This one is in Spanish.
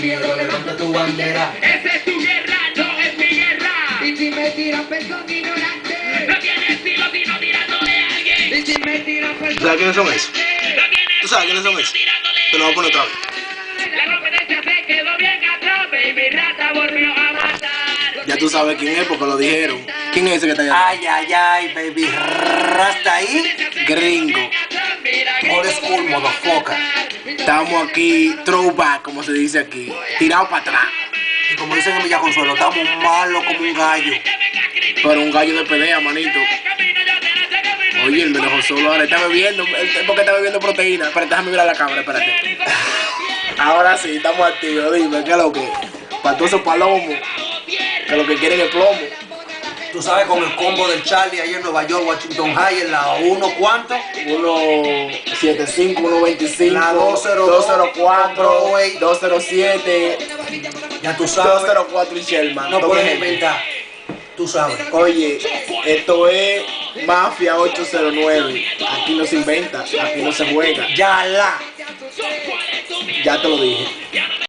miedo, levanta tu bandera. Esa es tu guerra, no es mi guerra. Y si me tiras, pues son ignorantes. No tiene estilo sino tirándole a alguien. Y si me tiras, pues ¿Tú sabes quiénes son esos? No tiene ¿Tú sabes quiénes son esos? Te lo voy a poner otra vez. La competencia se quedó bien atrás, baby rata volvió a matar. Ya tú sabes quién es porque lo dijeron. ¿Quién es ese que está allá? Ay, ay, ay, baby. Rasta ahí. Gringo. Old school, motherfucker. Estamos aquí, throwback, como se dice aquí. Tirado para atrás. Y como dicen en Villa Consuelo, estamos malos como un gallo. Pero un gallo de pelea, manito. Oye, él me dejó solo ahora. Está bebiendo. ¿Por qué está bebiendo proteína? Espérate, déjame mirar la cámara, espérate. Ahora sí, estamos activos. Dime, ¿qué es lo que? Para todos esos palomos. Que lo que quieren es plomo. Tú sabes, con el combo del Charlie ahí en Nueva York, Washington High, en la 1, ¿cuánto? 175, 125, La 202, 204, 207, Ya tú sabes. 204 y Sherman. No Toque puedes gente. inventar. Tú sabes. Oye, esto es Mafia 809. Aquí no se inventa, aquí no se juega. Ya la. Ya te lo dije.